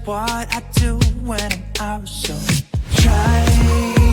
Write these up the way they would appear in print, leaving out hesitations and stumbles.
what I do when I'm out. So try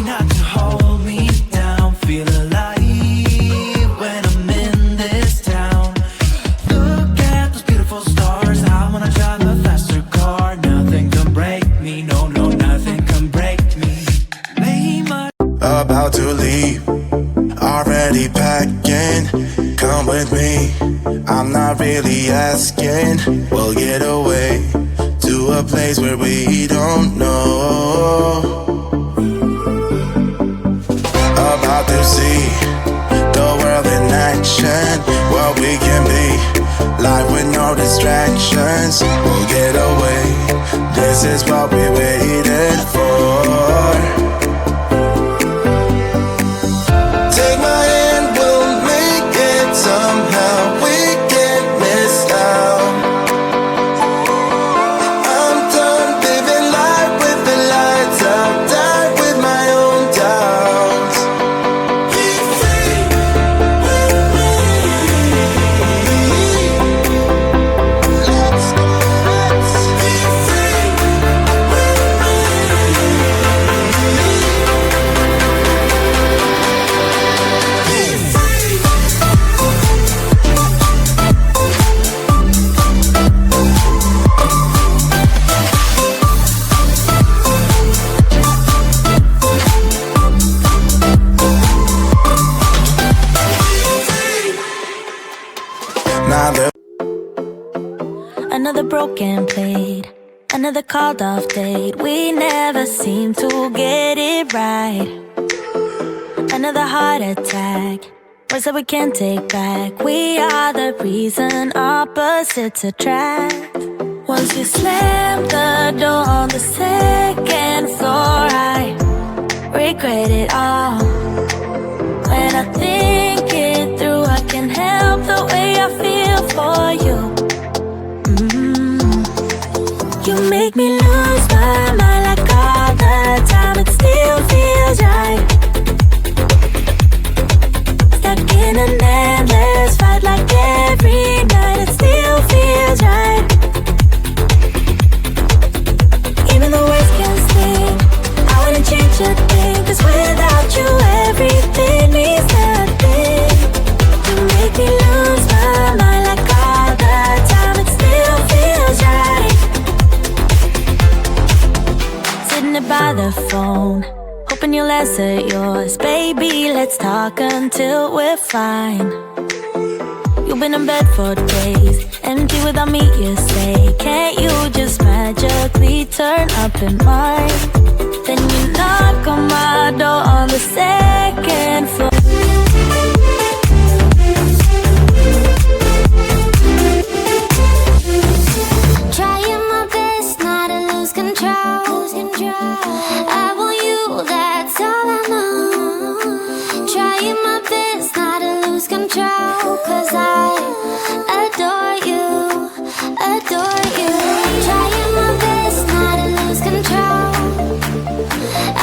not to hold me down. Feel alive when I'm in this town. Look at those beautiful stars. I wanna drive a faster car. Nothing can break me. No, no, nothing can break me. About to leave, already packing. Come with me, I'm not really asking. We'll get away to a place where we don't know. About to see the world in action. What we can be, life with no distractions. We'll get away, this is what we waited for. Take my hand, we'll make it somehow. We can't miss out. I'm done living life with the lights out. Die with my own doubts. Be free with me. Let's go, let's be free with me. Another broken plate, another called off date. We never seem to get it right. Another heart attack, words that we can't take back. We are the reason opposites attract. Once you slam the door on the second floor, I regret it all. When I think it through, I can't help the way I feel for you. You make me lose my mind like all the time. It still feels right. Stuck in an endless fight like every night. It still feels right. Even the words can't sting. I wouldn't change a thing, 'cause without you everything means nothing. You make me lose my mind like all the time. It still feels right. By the phone, hoping you'll answer yours. Baby, let's talk until we're fine. You've been in bed for days, empty without me, you say. Can't you just magically turn up in mine? Then you knock on my door on the second floor. Trying my best not to lose control. I want you, that's all I know. Trying my best not to lose control, 'cause I adore you, adore you. Trying my best not to lose control.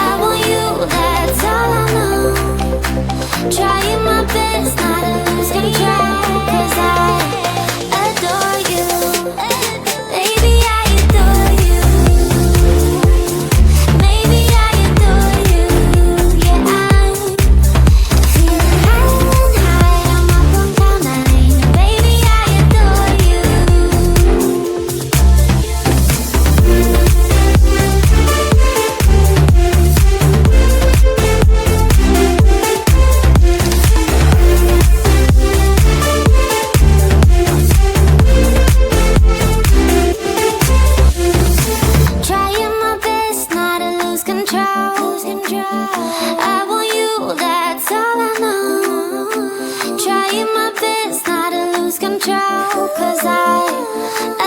I want you, that's all I know. Trying my best not to lose control, 'cause I adore you. Baby, I adore you. Maybe I adore you. Yeah, I'm feeling high, I'm up on cloud nine. Baby, I adore you. Trying my best not to lose control. I want you, that's all I know. Trying my best not to lose control, 'cause I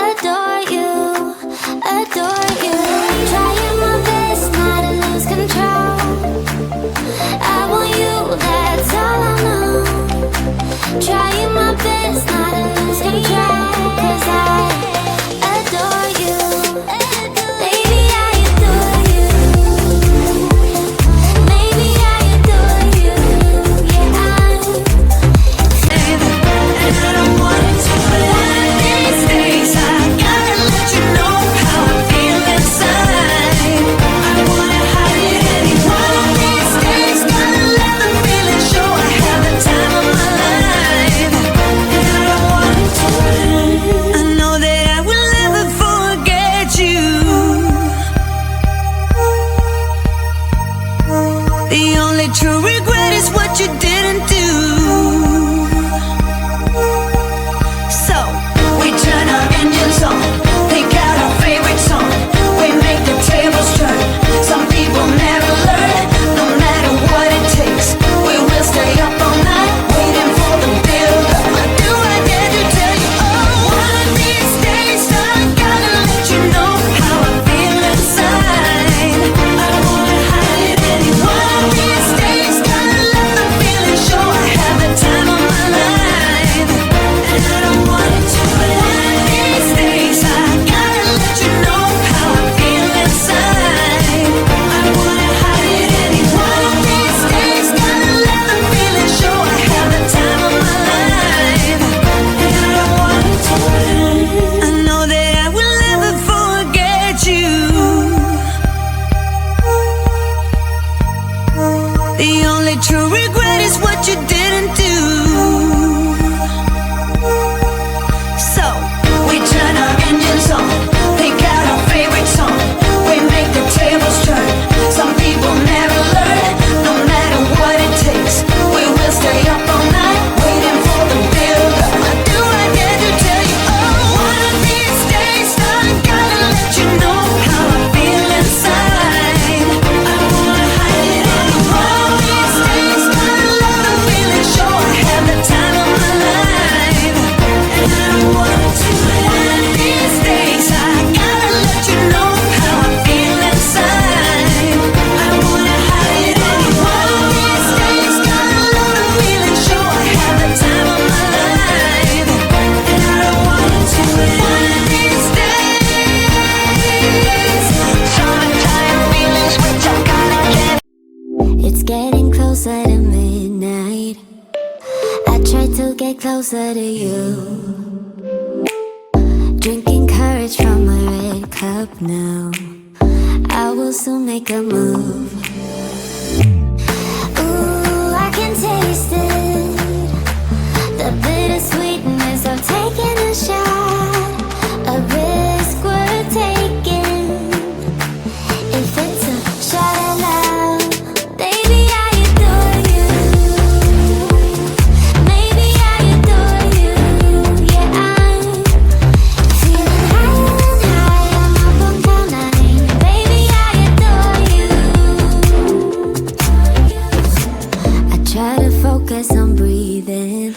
adore you, adore you. Trying my best not to lose control. I want you, that's all I know. Trying my best not to lose control, 'cause I adore you. Baby, I adore you. Maybe I adore you. Yeah, I'm and I want to. One of these days I gotta let you know how I'm feeling. to get closer to you. Drinking courage from my red cup now. I will soon make a move. Ooh, I can taste it. The bittersweetness of taking a shot. A risk worth taking. If it's a shot at love, baby, I adore you. Maybe I adore you. Yeah, I'm feeling high. I'm up on cloud nine. Baby, I adore you. I try to focus on breathing.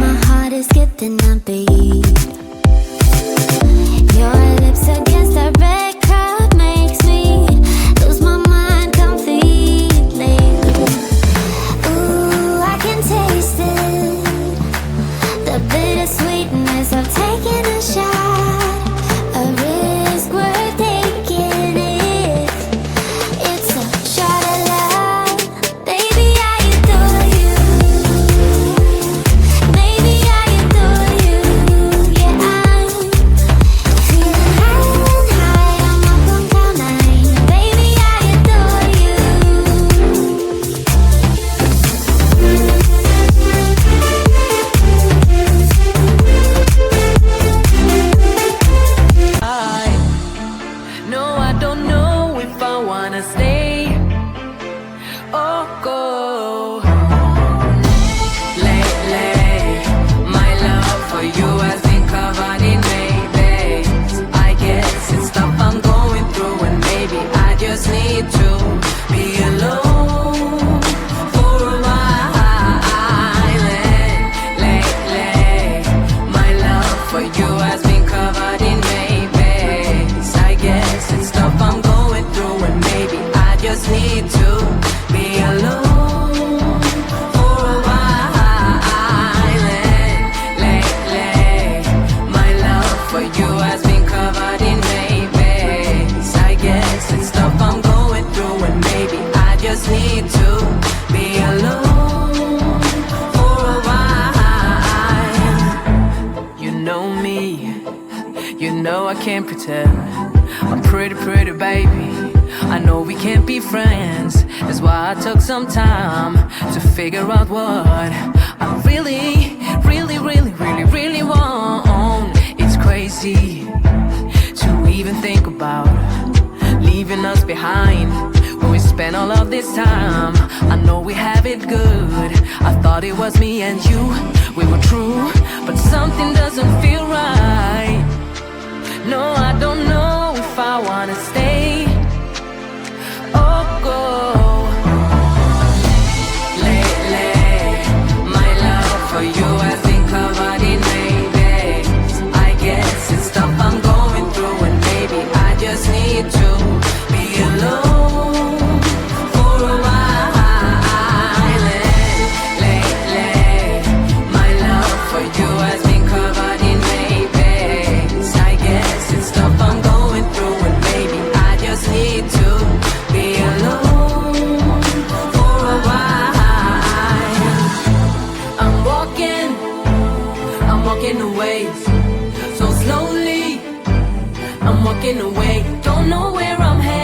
My heart is skipping a beat. Your lips against a red cup makes me lose my mind completely. Ooh, I can taste it. The bittersweetness of taking a shot. A risk worth taking it. It's a shot at love. Baby, I adore you. Maybe I adore you. Yeah, I'm feeling high. I'm up on cloud nine. Baby, I adore you. No, I don't know if I wanna stay or go. Lately, my love for you has been covered in maybe. I guess it's stuff I'm going through, and maybe I just need to be alone for a while. Lately, my love for you has been covered in maybes. I guess it's stuff I'm going through, and maybe I just need to be alone for a while. Lately, my love for you has been covered in maybes. I guess it's stuff I'm going through, and maybe I just need to be alone for a while. You know me, you know I can't pretend. I'm pretty, pretty baby. I know we can't be friends. That's why I took some time to figure out what I really, really, really, really, really want. It's crazy to even think about leaving us behind when we spent all of this time. I know we have it good. I thought it was me and you, we were true, but something doesn't feel right. No, I don't know if I wanna stay or go. Lately, my love for you has been covered in maybes. I guess it's stuff I'm going through, and maybe I just need to be alone for a while. Lately, my love for you has been covered in maybes. I guess it's stuff I'm going through, and maybe I just need to be alone for a while. I'm walking away, so slowly. I'm walking away, don't know where I'm headed.